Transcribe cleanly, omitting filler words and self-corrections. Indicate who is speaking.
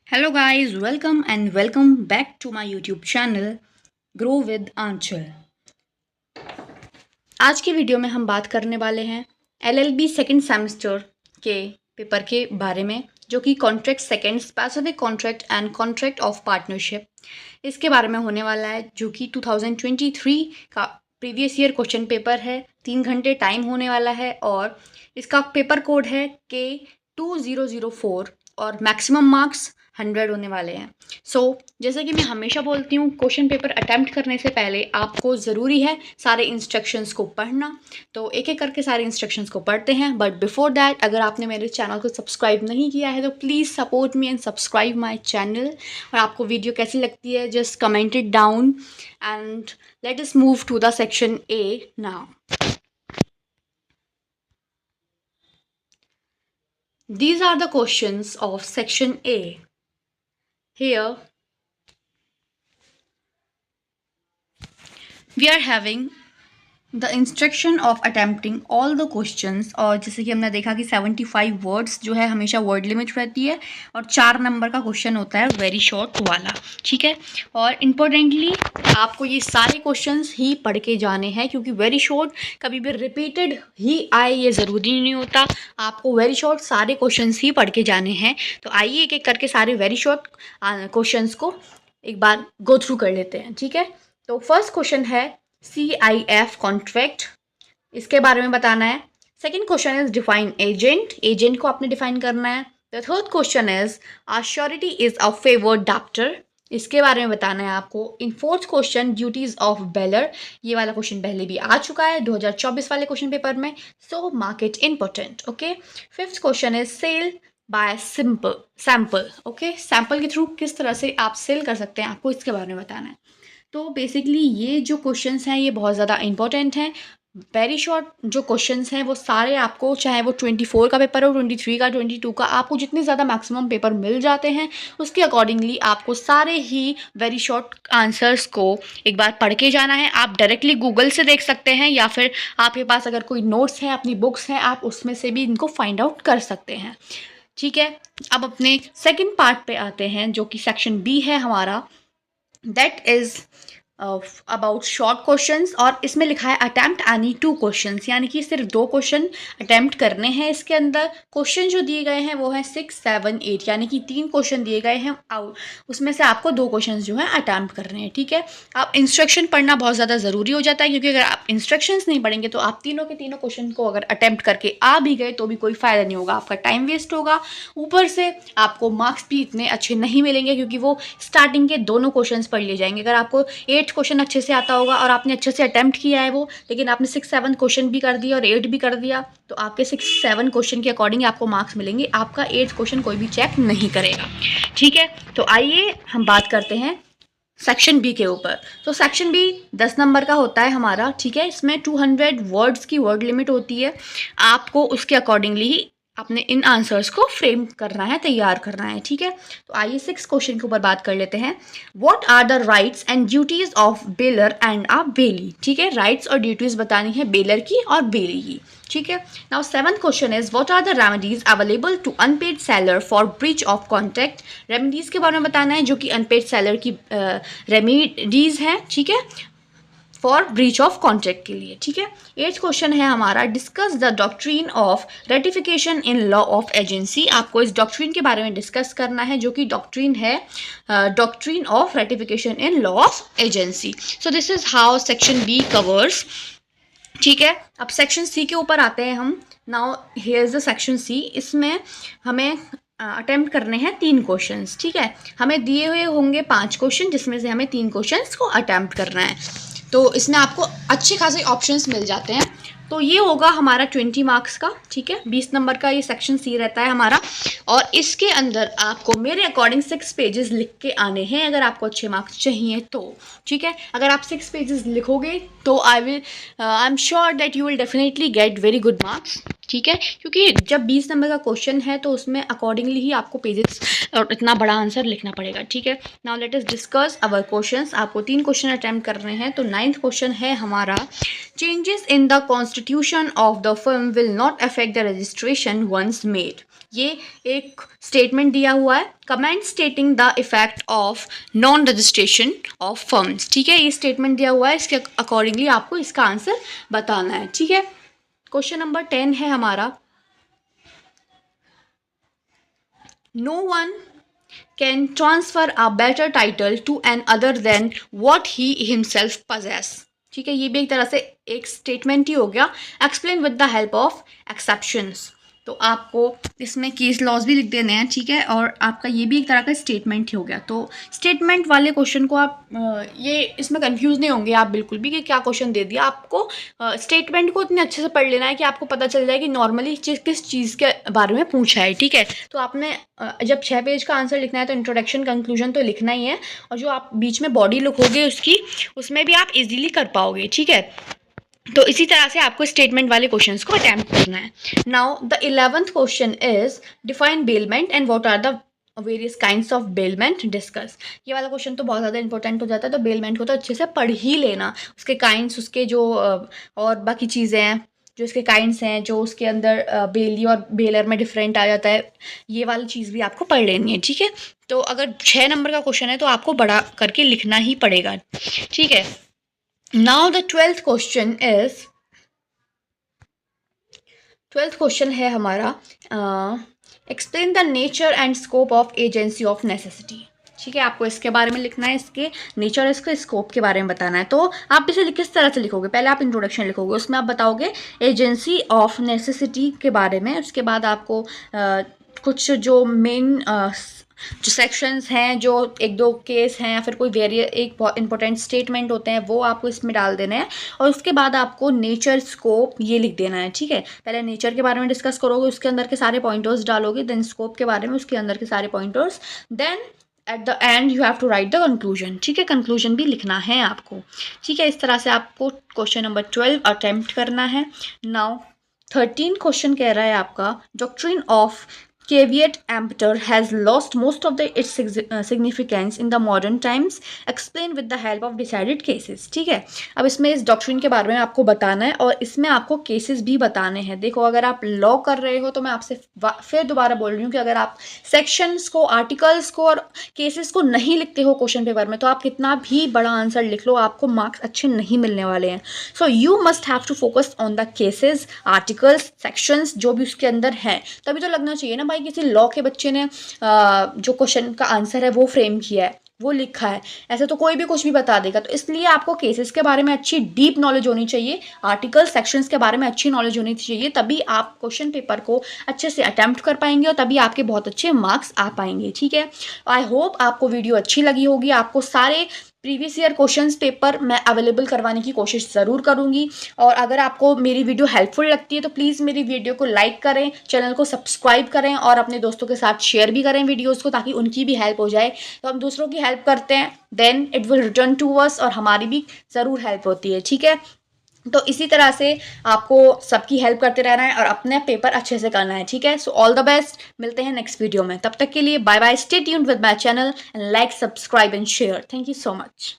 Speaker 1: Hello guys, welcome back to my YouTube channel Grow with Aanchal। आज की video में हम बात करने वाले हैं LLB सेकेंड सेमेस्टर के पेपर के बारे में, जो कि contract second specific contract and contract of partnership, इसके बारे में होने वाला है, जो कि 2023 का प्रीवियस ईयर क्वेश्चन पेपर है। 3 घंटे टाइम होने वाला है और इसका पेपर कोड है K2004 और मैक्सिमम मार्क्स 100 होने वाले हैं। जैसा कि मैं हमेशा बोलती हूँ, क्वेश्चन पेपर अटैम्प्ट करने से पहले आपको ज़रूरी है सारे इंस्ट्रक्शंस को पढ़ना। तो एक एक करके सारे इंस्ट्रक्शंस को पढ़ते हैं, बट बिफोर दैट अगर आपने मेरे चैनल को सब्सक्राइब नहीं किया है तो please support me and subscribe my channel. और आपको वीडियो कैसी लगती है just comment it down and let us move to the section A now. These are the questions of section A. Here we are having the instruction of attempting all the questions। और जैसे कि हमने देखा कि 75 words जो है हमेशा word limit रहती है और 4 नंबर का क्वेश्चन होता है वेरी शॉर्ट वाला, ठीक है। और इम्पोर्टेंटली आपको ये सारे क्वेश्चंस ही पढ़ के जाने हैं, क्योंकि वेरी शॉर्ट कभी भी रिपीटेड ही आए ये ज़रूरी नहीं होता। आपको वेरी शॉर्ट सारे क्वेश्चंस ही पढ़ के जाने हैं। तो आइए एक एक करके सारे वेरी शॉर्ट क्वेश्चंस को एक बार गो थ्रू कर लेते हैं, ठीक है। तो फर्स्ट क्वेश्चन है CIF कॉन्ट्रैक्ट, इसके बारे में बताना है। Second question is define agent, agent को आपने डिफाइन करना है। The third question is surety is a favoured debtor, इसके बारे में बताना है आपको। In fourth question duties of baler, ये वाला क्वेश्चन पहले भी आ चुका है 2024 वाले क्वेश्चन पेपर में, so market important, okay. Fifth question is sale by sample, okay. Sample के थ्रू किस तरह से आप सेल कर सकते हैं, आपको इसके बारे में बताना है। तो बेसिकली ये जो क्वेश्चंस हैं ये बहुत ज़्यादा इंपॉर्टेंट हैं। वेरी शॉर्ट जो क्वेश्चंस हैं वो सारे आपको, चाहे वो 24 का पेपर हो, 23 का, 22 का, आपको जितने ज़्यादा मैक्सिमम पेपर मिल जाते हैं उसके अकॉर्डिंगली आपको सारे ही वेरी शॉर्ट आंसर्स को एक बार पढ़ के जाना है। आप डायरेक्टली गूगल से देख सकते हैं या फिर आपके पास अगर कोई नोट्स हैं, अपनी बुक्स हैं, आप उसमें से भी इनको फाइंड आउट कर सकते हैं, ठीक है। अब अपने सेकेंड पार्ट पे आते हैं, जो कि सेक्शन बी है हमारा, that is about short questions. और इसमें लिखा है अटैम्प्ट एनी 2 क्वेश्चंस, यानी कि सिर्फ 2 क्वेश्चन अटैम्प्ट करने हैं। इसके अंदर क्वेश्चन जो दिए गए हैं वो हैं 6, 7, 8, यानी कि 3 क्वेश्चन दिए गए हैं, उसमें से आपको 2 क्वेश्चन जो हैं अटैम्प्ट करने हैं, ठीक है। आप इंस्ट्रक्शन पढ़ना बहुत ज़्यादा ज़रूरी हो जाता है, क्योंकि अगर आप इंस्ट्रक्शंस नहीं पढ़ेंगे तो आप तीनों के तीनों क्वेश्चन को अगर अटैम्प्ट करके आ भी गए तो भी कोई फ़ायदा नहीं होगा, आपका टाइम वेस्ट होगा। ऊपर से आपको मार्क्स भी इतने अच्छे नहीं मिलेंगे, क्योंकि वो स्टार्टिंग के दोनों क्वेश्चन पढ़ लिए जाएंगे। अगर आपको 8 क्वेश्चन अच्छे से आता होगा और आपने अच्छे से अटेम्प्ट किया है वो, लेकिन आपने 6, 7 क्वेश्चन भी कर दिया और 8 भी कर दिया, तो आपके 6, 7 क्वेश्चन के अकॉर्डिंग आपको मार्क्स मिलेंगे, आपका 8 क्वेश्चन कोई भी चेक नहीं करेगा, ठीक है। तो आइए हम बात करते हैं सेक्शन बी के ऊपर। तो सेक्शन बी 10 नंबर का होता है हमारा, ठीक है। इसमें 200 वर्ड्स की वर्ड लिमिट होती है। आपको उसके अकॉर्डिंगली ही अपने इन आंसर्स को फ्रेम करना है, तैयार करना है, ठीक है। तो आइए 6 क्वेश्चन के ऊपर बात कर लेते हैं। What are the rights and duties of bailor and a bailee, ठीक है। राइट्स और ड्यूटीज बतानी है बेलर की और बेली की, ठीक है। Now 7th question is what are the remedies available to unpaid seller for breach of contract, remedies के बारे में बताना है, जो कि अनपेड सेलर की रेमेडीज हैं, ठीक है, फॉर ब्रीच ऑफ कॉन्ट्रैक्ट के लिए, ठीक है। 8th क्वेश्चन है हमारा discuss the doctrine of ratification in law of agency. आपको इस डॉक्ट्रीन के बारे में डिस्कस करना है, जो कि डॉक्ट्रीन है doctrine of ratification in law of agency. So this is how section B covers, ठीक है। अब सेक्शन सी के ऊपर आते हैं हम। Now here is the section C. इसमें हमें अटेम्प्ट करने हैं 3 क्वेश्चंस, ठीक है। हमें दिए हुए होंगे 5 क्वेश्चन, जिसमें से हमें 3 क्वेश्चंस को अटेम्प्ट करना है। तो इसमें आपको अच्छे खासे ऑप्शंस मिल जाते हैं। तो ये होगा हमारा 20 मार्क्स का, ठीक है। 20 नंबर का ये सेक्शन सी रहता है हमारा। और इसके अंदर आपको मेरे अकॉर्डिंग 6 पेजेस लिख के आने हैं, अगर आपको अच्छे मार्क्स चाहिए तो, ठीक है। अगर आप 6 पेजेस लिखोगे तो I am sure that you will definitely get very good marks, ठीक है। क्योंकि जब 20 नंबर का क्वेश्चन है तो उसमें अकॉर्डिंगली ही आपको पेजेस और इतना बड़ा आंसर लिखना पड़ेगा, ठीक है। नाउ लेट अस डिस्कस अवर क्वेश्चंस। आपको 3 क्वेश्चन अटेम्प्ट करने हैं। तो 9th क्वेश्चन है हमारा, changes in the constitution of the firm will not affect the registration once made. ये एक स्टेटमेंट दिया हुआ है, comment stating the effect of non registration of firms, ठीक है। ये स्टेटमेंट दिया हुआ है, इसके अकॉर्डिंगली आपको इसका आंसर बताना है, ठीक है। क्वेश्चन नंबर 10 है हमारा, no one can transfer a better title to another than what he himself possess, ठीक है। ये भी एक तरह से एक स्टेटमेंट ही हो गया। Explain with the help of exceptions. तो आपको इसमें केस लॉज भी लिख देने हैं, ठीक है। और आपका ये भी एक तरह का स्टेटमेंट ही हो गया। तो स्टेटमेंट वाले क्वेश्चन को आप ये इसमें कंफ्यूज नहीं होंगे आप बिल्कुल भी कि क्या क्वेश्चन दे दिया। आपको स्टेटमेंट को इतने अच्छे से पढ़ लेना है कि आपको पता चल जाए कि नॉर्मली किस चीज़ के बारे में पूछा है, ठीक है। तो आपने जब 6 पेज का आंसर लिखना है तो इंट्रोडक्शन कंक्लूजन तो लिखना ही है, और जो आप बीच में बॉडी लिखोगे उसकी, उसमें भी आप इजीली कर पाओगे, ठीक है। तो इसी तरह से आपको स्टेटमेंट वाले क्वेश्चंस को अटेम्प्ट करना है। Now the 11th question is define bailment and what are the various kinds of bailment discuss. ये वाला क्वेश्चन तो बहुत ज़्यादा इंपॉर्टेंट हो जाता है, तो बेलमेंट को तो अच्छे से पढ़ ही लेना, उसके काइंड्स, उसके जो और बाकी चीज़ें हैं जो इसके काइंड्स हैं, जो उसके अंदर बेली और बेलर में डिफरेंट आ जाता है, ये वाली चीज़ भी आपको पढ़ लेनी है, ठीक है। तो अगर 6 नंबर का क्वेश्चन है तो आपको बड़ा करके लिखना ही पड़ेगा, ठीक है। Now the 12th question is, 12th question है हमारा, explain the nature and scope of agency of necessity, ठीक है। आपको इसके बारे में लिखना है, इसके नेचर और इसके स्कोप के बारे में बताना है। तो आप इसे किस तरह से लिखोगे, पहले आप इंट्रोडक्शन लिखोगे, उसमें आप बताओगे एजेंसी ऑफ नेसेसिटी के बारे में। उसके बाद आपको कुछ जो मेन जो सेक्शंस हैं, जो एक दो केस हैं या फिर कोई एक बहुत इंपॉर्टेंट स्टेटमेंट होते हैं, वो आपको इसमें डाल देना है। और उसके बाद आपको नेचर स्कोप ये लिख देना है, ठीक है। पहले नेचर के बारे में डिस्कस करोगे, उसके अंदर के सारे पॉइंटर्स डालोगे, देन स्कोप के बारे में, उसके अंदर के सारे pointers, then at the end you have to write the conclusion, ठीक है। कंक्लूजन भी लिखना है आपको, ठीक है। इस तरह से आपको क्वेश्चन नंबर 12 अटेम्प्ट करना है। नाउ 13 क्वेश्चन कह रहा है आपका, doctrine of caveat emptor has lost most of its significance in the modern times. Explain with the help of decided cases, ठीक है। अब इसमें इस डॉक्ट्रिन के बारे में आपको बताना है और इसमें आपको केसेस भी बताने हैं। देखो, अगर आप लॉ कर रहे हो तो मैं आपसे फिर दोबारा बोल रही हूँ कि अगर आप सेक्शंस को, आर्टिकल्स को और केसेस को नहीं लिखते हो क्वेश्चन पेपर में, तो आप कितना भी बड़ा आंसर लिख लो, आपको मार्क्स अच्छे नहीं मिलने वाले हैं। So you must have to focus on the cases, articles, sections जो भी उसके अंदर हैं। तभी तो लगना चाहिए ना भाई किसी लॉ के बच्चे ने जो क्वेश्चन का आंसर है वो फ्रेम किया है, वो लिखा है। ऐसे तो कोई भी कुछ भी बता देगा। तो इसलिए आपको केसेस के बारे में अच्छी डीप नॉलेज होनी चाहिए, आर्टिकल सेक्शंस के बारे में अच्छी नॉलेज होनी चाहिए, तभी आप क्वेश्चन पेपर को अच्छे से अटेम्प्ट कर पाएंगे और तभी आपके बहुत अच्छे मार्क्स आ पाएंगे, ठीक है। आई होप आपको वीडियो अच्छी लगी होगी। आपको सारे प्रीवियस ईयर क्वेश्चंस पेपर मैं अवेलेबल करवाने की कोशिश ज़रूर करूंगी। और अगर आपको मेरी वीडियो हेल्पफुल लगती है तो प्लीज़ मेरी वीडियो को लाइक करें, चैनल को सब्सक्राइब करें और अपने दोस्तों के साथ शेयर भी करें वीडियोस को, ताकि उनकी भी हेल्प हो जाए। तो हम दूसरों की हेल्प करते हैं, then it will return to us, और हमारी भी ज़रूर हेल्प होती है, ठीक है। तो इसी तरह से आपको सबकी हेल्प करते रहना है और अपने पेपर अच्छे से करना है, ठीक है। सो ऑल द बेस्ट, मिलते हैं नेक्स्ट वीडियो में। तब तक के लिए bye bye, stay tuned with my channel and like, subscribe and share. Thank you so much.